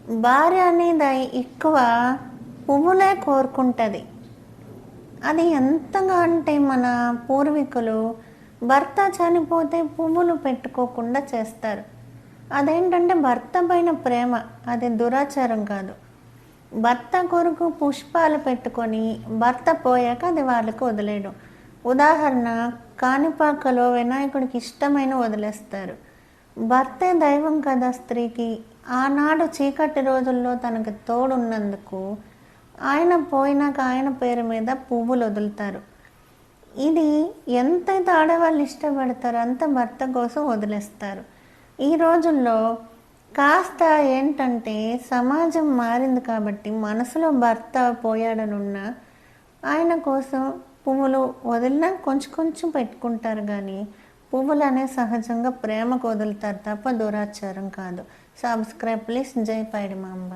భార్య అనేది ఎక్కువ పువ్వులే కోరుకుంటుంది. అది ఎంతగా అంటే మన పూర్వీకులు భర్త చనిపోతే పువ్వులు పెట్టుకోకుండా చేస్తారు. అదేంటంటే భర్త పైన ప్రేమ, అది దురాచారం కాదు. భర్త కొరకు పుష్పాలు పెట్టుకొని భర్త పోయాక అది వాళ్ళకి వదిలేయడం. ఉదాహరణ, కాణిపాకలో వినాయకుడికి ఇష్టమైన వదిలేస్తారు. భర్తే దైవం కదా స్త్రీకి. ఆనాడు చీకటి రోజుల్లో తనకు తోడున్నందుకు ఆయన పోయినాక ఆయన పేరు మీద పువ్వులు వదులుతారు. ఇది ఎంతైతే ఆడవాళ్ళు ఇష్టపడతారో అంత భర్త కోసం వదిలేస్తారు. ఈ రోజుల్లో కాస్త ఏంటంటే సమాజం మారింది కాబట్టి మనసులో భర్త పోయాడనున్న ఆయన కోసం పువ్వులు వదిలినా కొంచెం కొంచెం పెట్టుకుంటారు. కానీ పువ్వులు అనే సహజంగా ప్రేమకు వదులుతారు తప్ప దురాచారం కాదు. Subscribe please. జై పైడి మాంబ.